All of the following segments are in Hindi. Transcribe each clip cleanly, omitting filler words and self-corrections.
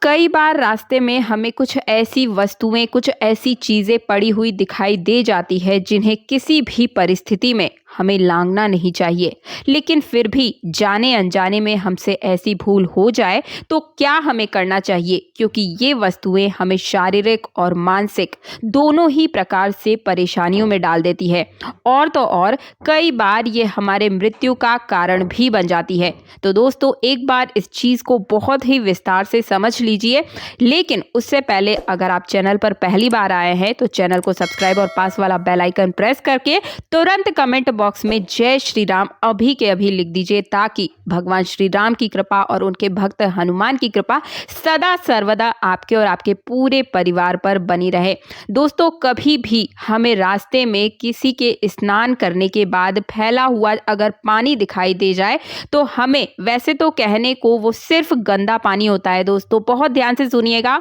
कई बार रास्ते में हमें कुछ ऐसी वस्तुएं, कुछ ऐसी चीजें पड़ी हुई दिखाई दे जाती है जिन्हें किसी भी परिस्थिति में हमें लांघना नहीं चाहिए। लेकिन फिर भी जाने अनजाने में हमसे ऐसी भूल हो जाए तो क्या हमें करना चाहिए, क्योंकि ये वस्तुएं हमें शारीरिक और मानसिक दोनों ही प्रकार से परेशानियों में डाल देती है और तो और कई बार ये हमारे मृत्यु का कारण भी बन जाती है। तो दोस्तों, एक बार इस चीज को बहुत ही विस्तार से समझ लीजिए। लेकिन उससे पहले अगर आप चैनल पर पहली बार आए हैं तो चैनल को सब्सक्राइब और पास वाला बेल आइकन प्रेस करके तुरंत कमेंट बॉक्स में जय श्री राम अभी के अभी लिख दीजिए, ताकि भगवान श्री राम की कृपा और उनके भक्त हनुमान की कृपा सदा सर्वदा आपके और आपके पूरे परिवार पर बनी रहे। दोस्तों, कभी भी हमें रास्ते में किसी के स्नान करने के बाद फैला हुआ अगर पानी दिखाई दे जाए तो हमें, वैसे तो कहने को वो सिर्फ गंदा पानी होता है, दोस्तों बहुत ध्यान से सुनिएगा,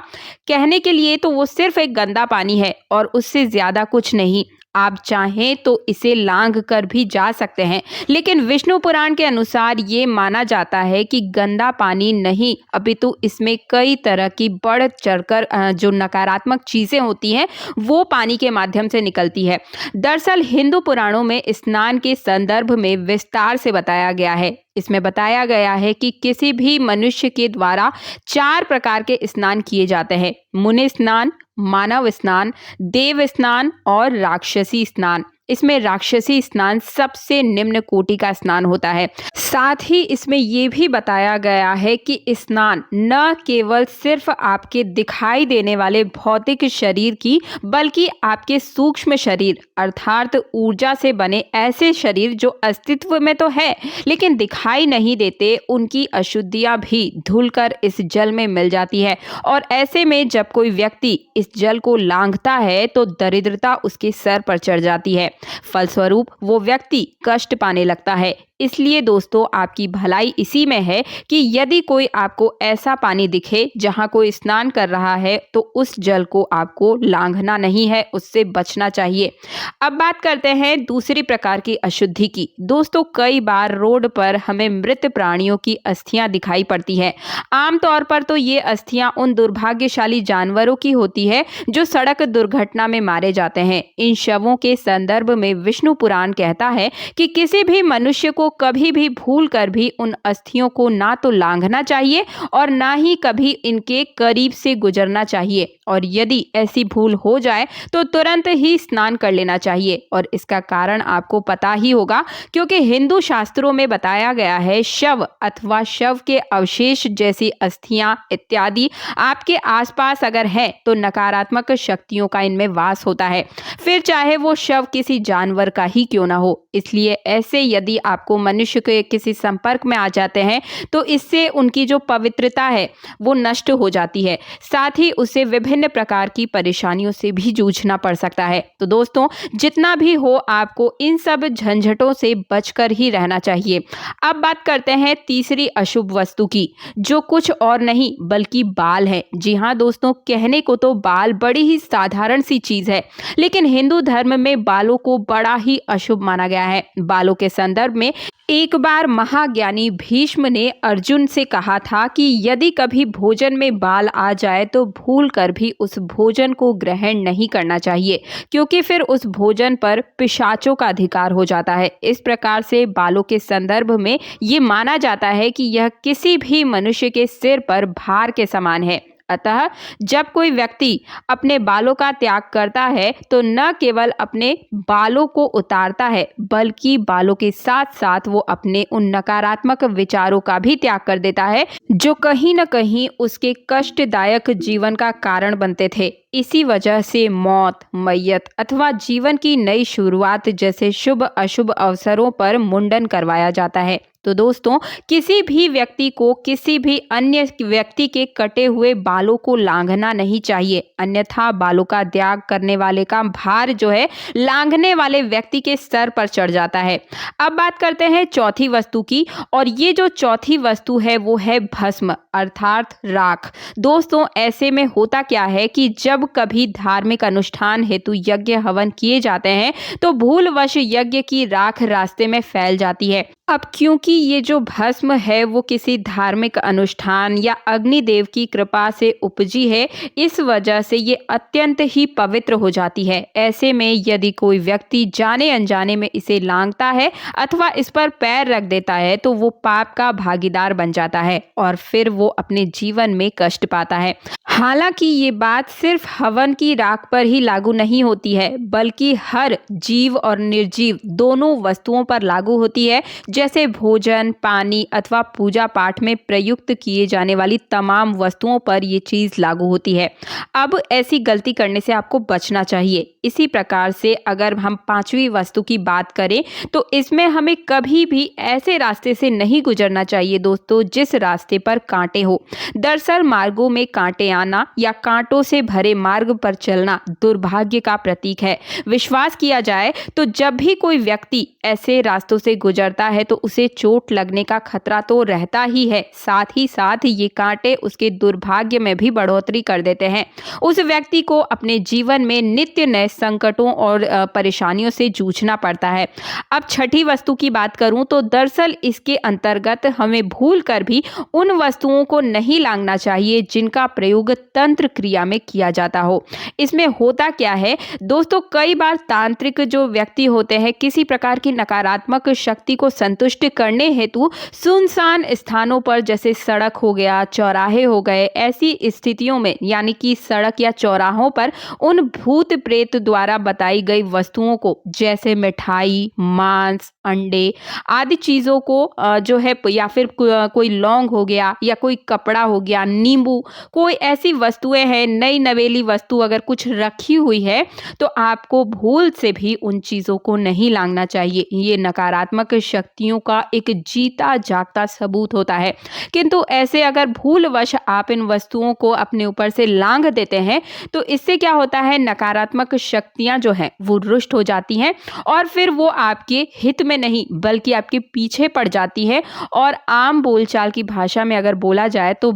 कहने के लिए तो वो सिर्फ एक गंदा पानी है और उससे ज्यादा कुछ नहीं। आप चाहें तो इसे लांघ कर भी जा सकते हैं, लेकिन विष्णु पुराण के अनुसार ये माना जाता है कि गंदा पानी नहीं, अपितु इसमें कई तरह की बढ़ चढ़कर जो नकारात्मक चीजें होती हैं वो पानी के माध्यम से निकलती है। दरअसल हिंदू पुराणों में स्नान के संदर्भ में विस्तार से बताया गया है। इसमें बताया गया है कि किसी भी मनुष्य के द्वारा 4 प्रकार के स्नान किए जाते हैं: मुनि स्नान, मानव स्नान, देव स्नान और राक्षसी स्नान। इसमें राक्षसी स्नान सबसे निम्न कोटि का स्नान होता है। साथ ही इसमें यह भी बताया गया है कि स्नान न केवल सिर्फ आपके दिखाई देने वाले भौतिक शरीर की, बल्कि आपके सूक्ष्म शरीर अर्थात ऊर्जा से बने ऐसे शरीर जो अस्तित्व में तो है लेकिन दिखाई नहीं देते, उनकी अशुद्धियां भी धुलकर इस जल में मिल जाती है। और ऐसे में जब कोई व्यक्ति इस जल को लांघता है तो दरिद्रता उसके सर पर चढ़ जाती है। फलस्वरूप वो व्यक्ति कष्ट पाने लगता है। इसलिए दोस्तों, आपकी भलाई इसी में है कि यदि कोई आपको ऐसा पानी दिखे जहां कोई स्नान कर रहा है तो उस जल को आपको लांघना नहीं है, उससे बचना चाहिए। अब बात करते हैं दूसरी प्रकार की अशुद्धि की। दोस्तों, कई बार रोड पर हमें मृत प्राणियों की अस्थियां दिखाई पड़ती है। आमतौर पर तो ये अस्थियां उन दुर्भाग्यशाली जानवरों की होती है जो सड़क दुर्घटना में मारे जाते हैं। इन शवों के संदर्भ में विष्णु पुराण कहता है कि किसी भी मनुष्य को कभी भी भूल कर भी उन अस्थियों को ना तो लांघना चाहिए और ना ही कभी इनके करीब से गुजरना चाहिए। और यदि ऐसी भूल हो जाए तो तुरंत ही स्नान कर लेना चाहिए। और इसका कारण आपको पता ही होगा, क्योंकि हिंदू शास्त्रों में बताया गया है शव अथवा शव के अवशेष जैसी अस्थियां इत्यादि आपके आसपास अगर है तो नकारात्मक शक्तियों का इनमें वास होता है, फिर चाहे वो शव किसी जानवर का ही क्यों ना हो। इसलिए ऐसे यदि आपको मनुष्य के किसी संपर्क में आ जाते हैं तो इससे उनकी जो पवित्रता है वो नष्ट हो जाती है। साथ ही उसे विभिन्न प्रकार की परेशानियों से भी जूझना पड़ सकता है। तो दोस्तों, जितना भी हो आपको इन सब झंझटों से बचकर ही रहना चाहिए। अब बात करते हैं तीसरी अशुभ वस्तु की, जो कुछ और नहीं बल्कि बाल है। जी हाँ दोस्तों, कहने को तो बाल बड़ी ही साधारण सी चीज है, लेकिन हिंदू धर्म में बालों को बड़ा ही अशुभ माना गया है। बालों के संदर्भ में एक बार महाज्ञानी भीष्म ने अर्जुन से कहा था कि यदि कभी भोजन में बाल आ जाए तो भूल कर भी उस भोजन को ग्रहण नहीं करना चाहिए, क्योंकि फिर उस भोजन पर पिशाचों का अधिकार हो जाता है। इस प्रकार से बालों के संदर्भ में ये माना जाता है कि यह किसी भी मनुष्य के सिर पर भार के समान है। अतः जब कोई व्यक्ति अपने बालों का त्याग करता है तो न केवल अपने बालों को उतारता है, बल्कि बालों के साथ साथ वो अपने उन नकारात्मक विचारों का भी त्याग कर देता है जो कहीं न कहीं उसके कष्टदायक जीवन का कारण बनते थे। इसी वजह से मौत, मैयत अथवा जीवन की नई शुरुआत जैसे शुभ अशुभ अवसरों पर मुंडन करवाया जाता है। तो दोस्तों, किसी भी व्यक्ति को किसी भी अन्य व्यक्ति के कटे हुए बालों को लांघना नहीं चाहिए, अन्यथा बालों का त्याग करने वाले का भार जो है लांघने वाले व्यक्ति के सर पर चढ़ जाता है। अब बात करते हैं चौथी वस्तु की, और ये जो चौथी वस्तु है वो है भस्म अर्थात राख। दोस्तों, ऐसे में होता क्या है कि जब कभी धार्मिक अनुष्ठान हेतु यज्ञ हवन किए जाते हैं तो भूलवश यज्ञ की राख रास्ते में फैल जाती है। अब क्योंकि ये जो भस्म है वो किसी धार्मिक अनुष्ठान या अग्निदेव की कृपा से उपजी है, इस वजह से ये अत्यंत ही पवित्र हो जाती है। ऐसे में यदि कोई व्यक्ति जाने अनजाने में इसे लांघता है अथवा इस पर पैर रख देता है तो वो पाप का भागीदार बन जाता है और फिर वो अपने जीवन में कष्ट पाता है। हालांकि ये बात सिर्फ हवन की राख पर ही लागू नहीं होती है, बल्कि हर जीव और निर्जीव दोनों वस्तुओं पर लागू होती है। जैसे भोजन, पानी अथवा पूजा पाठ में प्रयुक्त किए जाने वाली तमाम वस्तुओं पर ये चीज लागू होती है। अब ऐसी गलती करने से आपको बचना चाहिए। इसी प्रकार से अगर हम पांचवी वस्तु की बात करें तो इसमें हमें कभी भी ऐसे रास्ते से नहीं गुजरना चाहिए दोस्तों जिस रास्ते पर कांटे हो। दरअसल मार्गों में कांटे आना या कांटों से भरे मार्ग पर चलना दुर्भाग्य का प्रतीक है। विश्वास किया जाए तो जब भी कोई व्यक्ति ऐसे रास्तों से गुजरता है तो उसे चोट लगने का खतरा तो रहता ही है, साथ ही साथ ये कांटे उसके दुर्भाग्य में भी बढ़ोतरी कर देते हैं। उस व्यक्ति को अपने जीवन में नित्य नए संकटों और परेशानियों से जूझना पड़ता है। अब छठी वस्तु की बात करूं तो दरअसल इसके अंतर्गत हमें भूल कर भी उन वस्तुओं को नहीं लांघना चाहिए जिनका प्रयोग तंत्र क्रिया में किया जाता हो। इसमें होता क्या है दोस्तों, कई बार तांत्रिक जो व्यक्ति होते हैं किसी प्रकार की नकारात्मक शक्ति को संतुष्ट करने हेतु सुनसान स्थानों पर जैसे सड़क हो गया, चौराहे हो गए, ऐसी स्थितियों में यानी कि सड़क या चौराहों पर उन भूत प्रेत द्वारा बताई गई वस्तुओं को जैसे मिठाई, मांस, अंडे आदि चीजों को जो है या फिर कोई लौंग हो गया या कोई कपड़ा हो गया, नींबू, कोई ऐसी वस्तुएं हैं, नई नवेली वस्तु अगर कुछ रखी हुई है तो आपको भूल से भी उन चीजों को नहीं लांघना चाहिए। ये नकारात्मक शक्तियों का एक जीता जागता सबूत होता है। किंतु ऐसे अगर भूलवश आप इन वस्तुओं को अपने ऊपर से लांघ देते हैं तो इससे क्या होता है, नकारात्मक शक्तियां जो हैं वो रुष्ट हो जाती हैं और फिर वो आपके हित में नहीं बल्कि आपके पीछे पड़ जाती है। और आम बोलचाल की भाषा में अगर बोला जाए तो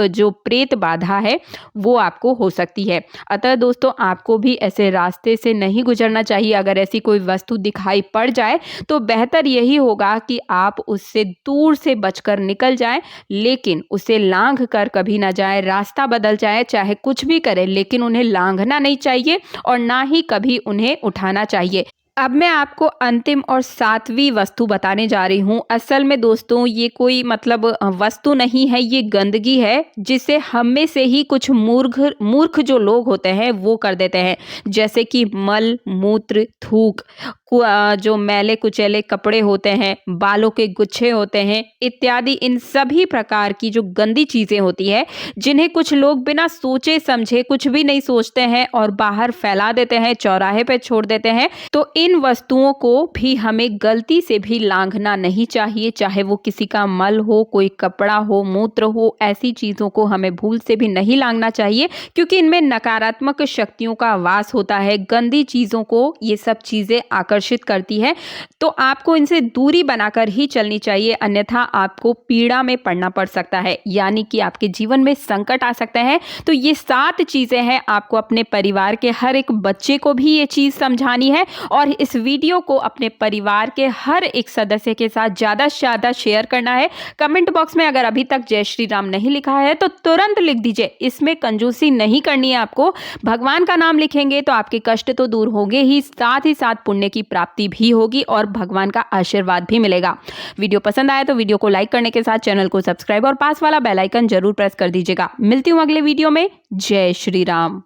जो प्रेत बाधा है वो आपको हो सकती है। अतः दोस्तों आपको भी ऐसे रास्ते से नहीं गुजरना चाहिए। अगर ऐसी कोई वस्तु दिखाई पड़ जाए तो बेहतर यही होगा कि आप उससे दूर से बचकर निकल जाएं, लेकिन उसे लांघ कर कभी ना जाए। रास्ता बदल जाए, चाहे कुछ भी करे, लेकिन उन्हें लांघना नहीं चाहिए और ना ही कभी उन्हें उठाना चाहिए। अब मैं आपको अंतिम और सातवीं वस्तु बताने जा रही हूँ। असल में दोस्तों ये कोई मतलब वस्तु नहीं है, ये गंदगी है जिसे हम में से ही कुछ मूर्ख जो लोग होते हैं वो कर देते हैं। जैसे कि मल मूत्र, थूक, जो मैले कुचैले कपड़े होते हैं, बालों के गुच्छे होते हैं इत्यादि, इन सभी प्रकार की जो गंदी चीजें होती है जिन्हें कुछ लोग बिना सोचे समझे कुछ भी नहीं सोचते हैं और बाहर फैला देते हैं, चौराहे पे छोड़ देते हैं। तो इन वस्तुओं को भी हमें गलती से भी लांघना नहीं चाहिए, चाहे वो किसी का मल हो, कोई कपड़ा हो, मूत्र हो, ऐसी चीजों को हमें भूल से भी नहीं लांघना चाहिए क्योंकि इनमें नकारात्मक शक्तियों का वास होता है। गंदी चीजों को ये सब चीजें आकर्षित करती है, तो आपको इनसे दूरी बनाकर ही चलनी चाहिए, अन्यथा आपको पीड़ा में पड़ना पड़ सकता है, यानी कि आपके जीवन में संकट आ सकते हैं। तो ये 7 चीजें हैं, आपको अपने परिवार के हर एक बच्चे को भी ये चीज समझानी है और इस वीडियो को अपने परिवार के हर एक सदस्य के साथ ज्यादा से ज्यादा शेयर करना है। कमेंट बॉक्स में अगर अभी तक जय श्री राम नहीं लिखा है तो तुरंत लिख दीजिए, इसमें कंजूसी नहीं करनी है आपको। भगवान का नाम लिखेंगे तो आपके कष्ट तो दूर होंगे ही साथ पुण्य की प्राप्ति भी होगी और भगवान का आशीर्वाद भी मिलेगा। वीडियो पसंद आया तो वीडियो को लाइक करने के साथ चैनल को सब्सक्राइब और पास वाला बेल आइकन जरूर प्रेस कर दीजिएगा। मिलती हूँ अगले वीडियो में। जय श्री राम।